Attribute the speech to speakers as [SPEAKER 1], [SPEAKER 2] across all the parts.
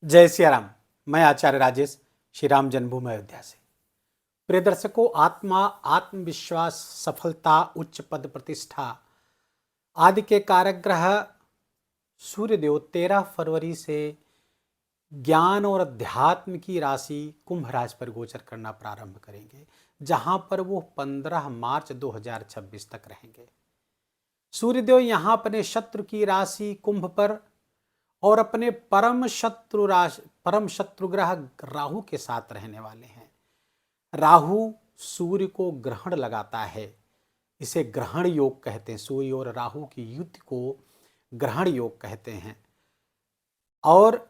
[SPEAKER 1] जय सिया राम। मैं आचार्य राजेश श्री राम जन्मभूमि अयोध्या से। प्रिय दर्शकों, आत्मा, आत्मविश्वास, सफलता, उच्च पद प्रतिष्ठा आदि के कारक ग्रह सूर्यदेव 13 फरवरी से ज्ञान और अध्यात्म की राशि कुंभ राशि पर गोचर करना प्रारंभ करेंगे, जहां पर वो 15 मार्च 2026 तक रहेंगे। सूर्यदेव यहां अपने शत्रु की राशि कुंभ पर और अपने परम शत्रु ग्रह राहु के साथ रहने वाले हैं। राहु सूर्य को ग्रहण लगाता है, इसे ग्रहण योग कहते हैं। सूर्य और राहु की युति को ग्रहण योग कहते हैं। और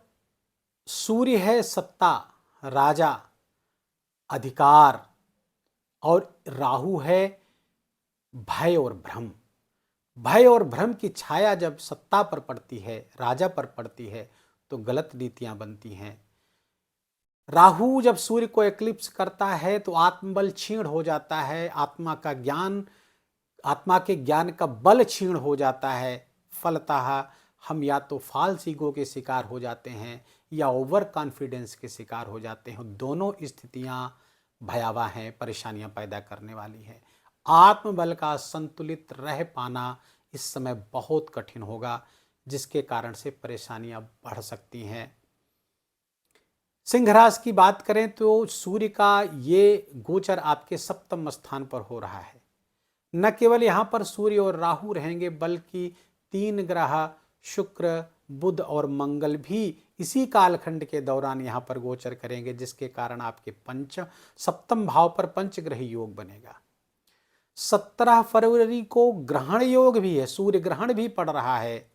[SPEAKER 1] सूर्य है सत्ता, राजा, अधिकार, और राहु है भय और भ्रम। भय और भ्रम की छाया जब सत्ता पर पड़ती है, राजा पर पड़ती है, तो गलत नीतियां बनती हैं। राहु जब सूर्य को एक्लिप्स करता है तो आत्मबल क्षीण हो जाता है, आत्मा के ज्ञान का बल क्षीण हो जाता है। फलतः हम या तो फाल्स ईगो के शिकार हो जाते हैं या ओवर कॉन्फिडेंस के शिकार हो जाते हैं। दोनों स्थितियां भयावह हैं, परेशानियां पैदा करने वाली हैं। आत्मबल का संतुलित रह पाना इस समय बहुत कठिन होगा, जिसके कारण से परेशानियां बढ़ सकती हैं। सिंह राशि की बात करें तो सूर्य का ये गोचर आपके सप्तम स्थान पर हो रहा है। न केवल यहां पर सूर्य और राहु रहेंगे, बल्कि 3 ग्रह शुक्र, बुध और मंगल भी इसी कालखंड के दौरान यहां पर गोचर करेंगे, जिसके कारण आपके सप्तम भाव पर पंचग्रही योग बनेगा। 17 फरवरी को ग्रहण योग भी है, सूर्य ग्रहण भी पड़ रहा है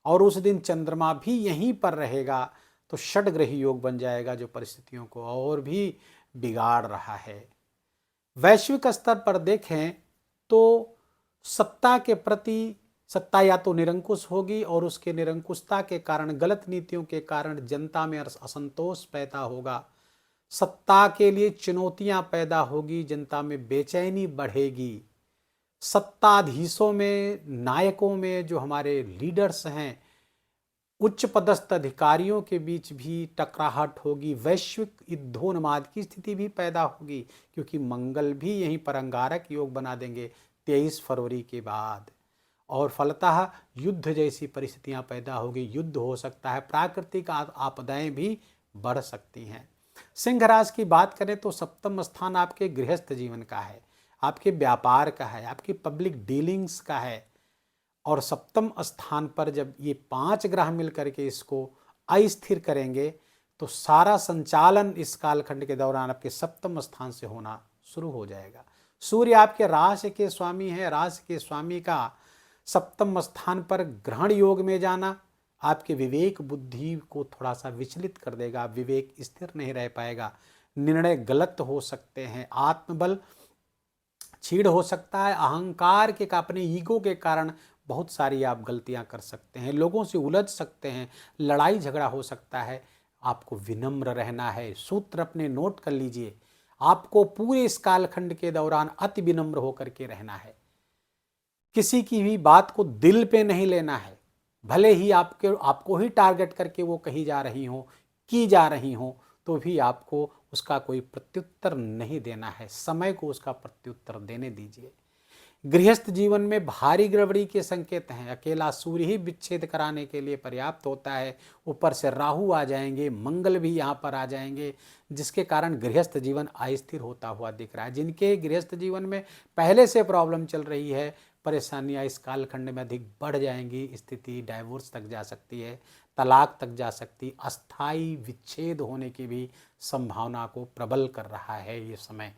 [SPEAKER 1] और उस दिन चंद्रमा भी यहीं पर रहेगा, तो षडग्रही योग बन जाएगा, जो परिस्थितियों को और भी बिगाड़ रहा है। वैश्विक स्तर पर देखें तो सत्ता के प्रति सत्ता या तो निरंकुश होगी और उसके निरंकुशता के कारण, गलत नीतियों के कारण जनता में असंतोष पैदा होगा। सत्ता के लिए चुनौतियां पैदा होगी, जनता में बेचैनी बढ़ेगी। सत्ताधीशों में, नायकों में, जो हमारे लीडर्स हैं, उच्च पदस्थ अधिकारियों के बीच भी टकराहट होगी। वैश्विक युद्धोन्माद की स्थिति भी पैदा होगी, क्योंकि मंगल भी यहीं पर अंगारक योग बना देंगे 23 फरवरी के बाद, और फलतः युद्ध जैसी परिस्थितियां पैदा होगी। युद्ध हो सकता है, प्राकृतिक आपदाएं भी बढ़ सकती हैं। सिंह राशि की बात करें तो सप्तम स्थान आपके गृहस्थ जीवन का है, आपके व्यापार का है, आपकी पब्लिक डीलिंग्स का है। और सप्तम स्थान पर जब ये 5 ग्रह मिलकर के इसको अस्थिर करेंगे, तो सारा संचालन इस कालखंड के दौरान आपके सप्तम स्थान से होना शुरू हो जाएगा। सूर्य आपके राशि के स्वामी है, राशि के स्वामी का सप्तम स्थान पर ग्रहण योग में जाना आपके विवेक बुद्धि को थोड़ा सा विचलित कर देगा। विवेक स्थिर नहीं रह पाएगा, निर्णय गलत हो सकते हैं, आत्मबल छीड़ हो सकता है, अहंकार के अपने ईगो के कारण बहुत सारी आप गलतियां कर सकते हैं, लोगों से उलझ सकते हैं, लड़ाई झगड़ा हो सकता है। आपको विनम्र रहना है। सूत्र अपने नोट कर लीजिए, आपको पूरे इस कालखंड के दौरान अति विनम्र होकर के रहना है। किसी की भी बात को दिल पे नहीं लेना है, भले ही आपको ही टारगेट करके वो कही जा रही हो, की जा रही हो, तो भी आपको उसका कोई प्रत्युत्तर नहीं देना है। समय को उसका प्रत्युत्तर देने दीजिए। गृहस्थ जीवन में भारी गड़बड़ी के संकेत हैं। अकेला सूर्य ही विच्छेद कराने के लिए पर्याप्त होता है, ऊपर से राहु आ जाएंगे, मंगल भी यहाँ पर आ जाएंगे, जिसके कारण गृहस्थ जीवन अस्थिर होता हुआ दिख रहा है। जिनके गृहस्थ जीवन में पहले से प्रॉब्लम चल रही है, परेशानियां इस कालखंड में अधिक बढ़ जाएंगी। स्थिति डाइवोर्स तक जा सकती है, तलाक तक जा सकती, अस्थाई विच्छेद होने की भी संभावना को प्रबल कर रहा है ये समय।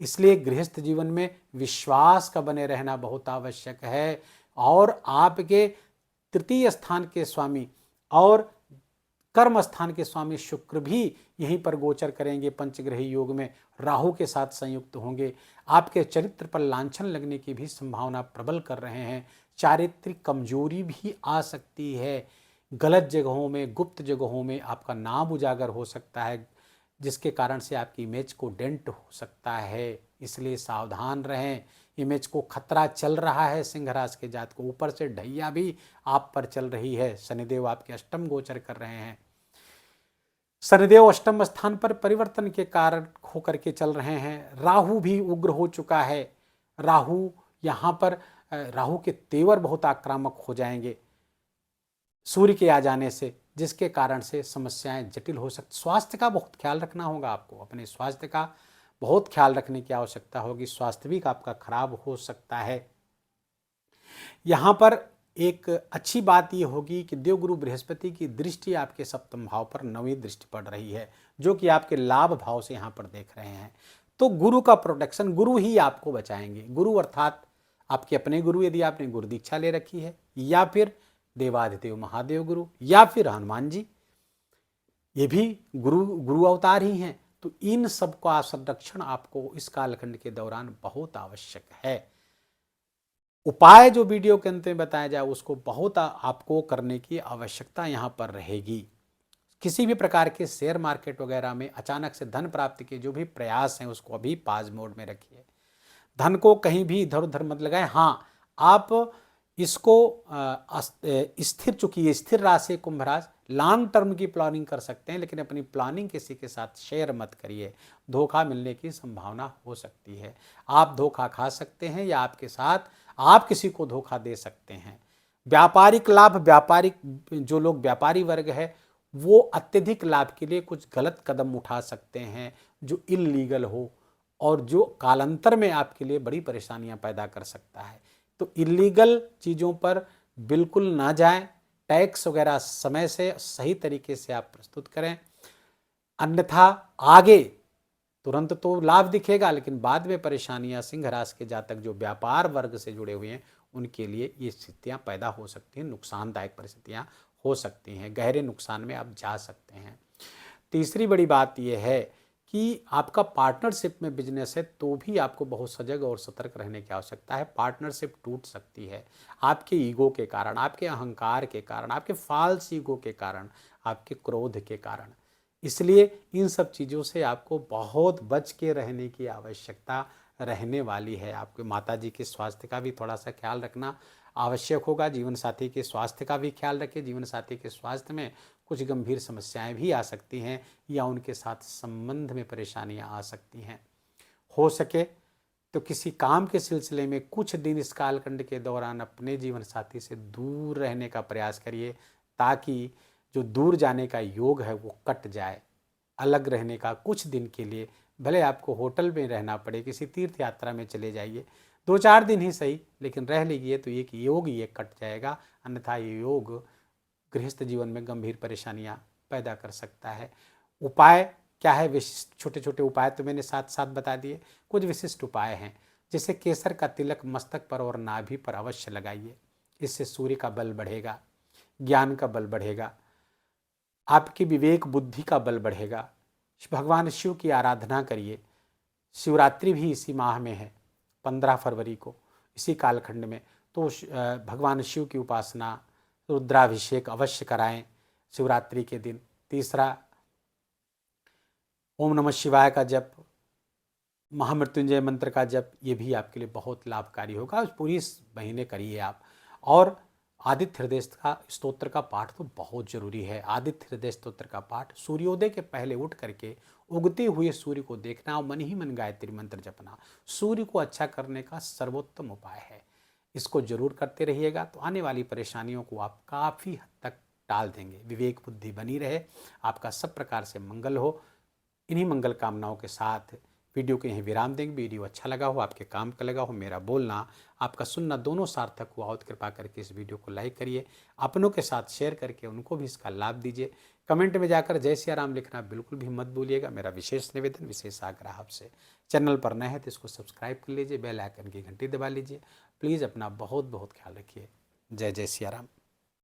[SPEAKER 1] इसलिए गृहस्थ जीवन में विश्वास का बने रहना बहुत आवश्यक है। और आपके तृतीय स्थान के स्वामी और कर्म स्थान के स्वामी शुक्र भी यहीं पर गोचर करेंगे, पंचग्रही योग में राहु के साथ संयुक्त होंगे। आपके चरित्र पर लांछन लगने की भी संभावना प्रबल कर रहे हैं। चारित्रिक कमजोरी भी आ सकती है, गलत जगहों में, गुप्त जगहों में आपका नाम उजागर हो सकता है, जिसके कारण से आपकी इमेज को डेंट हो सकता है। इसलिए सावधान रहें। इमेज को खतरा चल रहा है सिंह राशि के जात को, ऊपर से ढैया भी आप पर चल रही है। शनिदेव आपके अष्टम गोचर कर रहे हैं। शनिदेव अष्टम स्थान पर परिवर्तन के कारण होकर के चल रहे हैं। राहु भी उग्र हो चुका है। राहु यहाँ पर राहु के तेवर बहुत आक्रामक हो जाएंगे सूर्य के आ जाने से, जिसके कारण से समस्याएं जटिल हो सकती। स्वास्थ्य का बहुत ख्याल रखना होगा आपको, अपने स्वास्थ्य का बहुत ख्याल रखने की आवश्यकता होगी। स्वास्थ्य भी आपका खराब हो सकता है। यहाँ पर एक अच्छी बात यह होगी कि देवगुरु बृहस्पति की दृष्टि आपके सप्तम भाव पर नवीं दृष्टि पड़ रही है, जो कि आपके लाभ भाव से यहाँ पर देख रहे हैं। तो गुरु का प्रोटेक्शन, गुरु ही आपको बचाएंगे। गुरु अर्थात आपके अपने गुरु, यदि आपने गुरु दीक्षा ले रखी है, या फिर देवाधिदेव महादेव गुरु, या फिर हनुमान जी, ये भी गुरु अवतार ही हैं। तो इन सब का संरक्षण आपको इस कालखंड के दौरान बहुत आवश्यक है। उपाय जो वीडियो के अंत में बताया जाए उसको बहुत आपको करने की आवश्यकता यहाँ पर रहेगी। किसी भी प्रकार के शेयर मार्केट वगैरह में अचानक से धन प्राप्ति के जो भी प्रयास हैं उसको अभी पाज मोड में रखिए। धन को कहीं भी इधर उधर मत लगाएं। हाँ, आप इसको स्थिर, चुकी स्थिर राशि कुंभ राशि, लॉन्ग टर्म की प्लानिंग कर सकते हैं, लेकिन अपनी प्लानिंग किसी के साथ शेयर मत करिए। धोखा मिलने की संभावना हो सकती है। आप धोखा खा सकते हैं या आपके साथ आप किसी को धोखा दे सकते हैं। व्यापारिक लाभ, व्यापारिक जो लोग व्यापारी वर्ग है वो अत्यधिक लाभ के लिए कुछ गलत कदम उठा सकते हैं जो इल्लीगल हो और जो कालांतर में आपके लिए बड़ी परेशानियां पैदा कर सकता है। तो इल्लीगल चीज़ों पर बिल्कुल ना जाएं। टैक्स वगैरह समय से सही तरीके से आप प्रस्तुत करें, अन्यथा आगे तुरंत तो लाभ दिखेगा लेकिन बाद में परेशानियां, सिंह राशि के जातक जो व्यापार वर्ग से जुड़े हुए हैं उनके लिए ये स्थितियां पैदा हो सकती हैं, नुकसानदायक परिस्थितियां हो सकती हैं, गहरे नुकसान में आप जा सकते हैं। तीसरी बड़ी बात यह है कि आपका पार्टनरशिप में बिजनेस है तो भी आपको बहुत सजग और सतर्क रहने की आवश्यकता है। पार्टनरशिप टूट सकती है आपके ईगो के कारण, आपके अहंकार के कारण, आपके फाल्स ईगो के कारण, आपके क्रोध के कारण। इसलिए इन सब चीज़ों से आपको बहुत बच के रहने की आवश्यकता रहने वाली है। आपके माता जी के स्वास्थ्य का भी थोड़ा सा ख्याल रखना आवश्यक होगा। जीवन साथी के स्वास्थ्य का भी ख्याल रखें। जीवन साथी के स्वास्थ्य में कुछ गंभीर समस्याएं भी आ सकती हैं या उनके साथ संबंध में परेशानियां आ सकती हैं। हो सके तो किसी काम के सिलसिले में कुछ दिन इस कालखंड के दौरान अपने जीवन साथी से दूर रहने का प्रयास करिए, ताकि जो दूर जाने का योग है वो कट जाए। अलग रहने का कुछ दिन के लिए, भले आपको होटल में रहना पड़े, किसी तीर्थ यात्रा में चले जाइए, 2-4 दिन ही सही, लेकिन रह लीजिए तो एक योग ये कट जाएगा। अन्यथा ये योग गृहस्थ जीवन में गंभीर परेशानियां पैदा कर सकता है। उपाय क्या है? विशिष्ट छोटे छोटे उपाय तो मैंने साथ साथ बता दिए। कुछ विशिष्ट उपाय हैं, जैसे केसर का तिलक मस्तक पर और नाभि पर अवश्य लगाइए। इससे सूर्य का बल बढ़ेगा, ज्ञान का बल बढ़ेगा, आपकी विवेक बुद्धि का बल बढ़ेगा। भगवान शिव की आराधना करिए। शिवरात्रि भी इसी माह में है, 15 फरवरी को, इसी कालखंड में। तो भगवान शिव की उपासना, रुद्राभिषेक अवश्य कराएं शिवरात्रि के दिन। तीसरा, ओम नमः शिवाय का जप, महामृत्युंजय मंत्र का जप, ये भी आपके लिए बहुत लाभकारी होगा। पूरी महीने करिए आप। और आदित्य हृदय का स्तोत्र का पाठ तो बहुत जरूरी है। आदित्य हृदय स्तोत्र का पाठ सूर्योदय के पहले उठ करके उगते हुए सूर्य को देखना और मन ही मन गायत्री मंत्र जपना सूर्य को अच्छा करने का सर्वोत्तम उपाय है। इसको जरूर करते रहिएगा तो आने वाली परेशानियों को आप काफ़ी हद तक टाल देंगे। विवेक बुद्धि बनी रहे, आपका सब प्रकार से मंगल हो। इन्हीं मंगल कामनाओं के साथ वीडियो को यहीं विराम देंगे। वीडियो अच्छा लगा हो, आपके काम का लगा हो, मेरा बोलना आपका सुनना दोनों सार्थक हुआ हो तो कृपा करके इस वीडियो को लाइक करिए, अपनों के साथ शेयर करके उनको भी इसका लाभ दीजिए। कमेंट में जाकर जय सिया राम लिखना बिल्कुल भी मत भूलिएगा। मेरा विशेष निवेदन, विशेष आग्रह आपसे। चैनल पर नए हैं तो इसको सब्सक्राइब कर लीजिए, बेल आइकन की घंटी दबा लीजिए। प्लीज़ अपना बहुत बहुत ख्याल रखिए। जय जय सिया राम।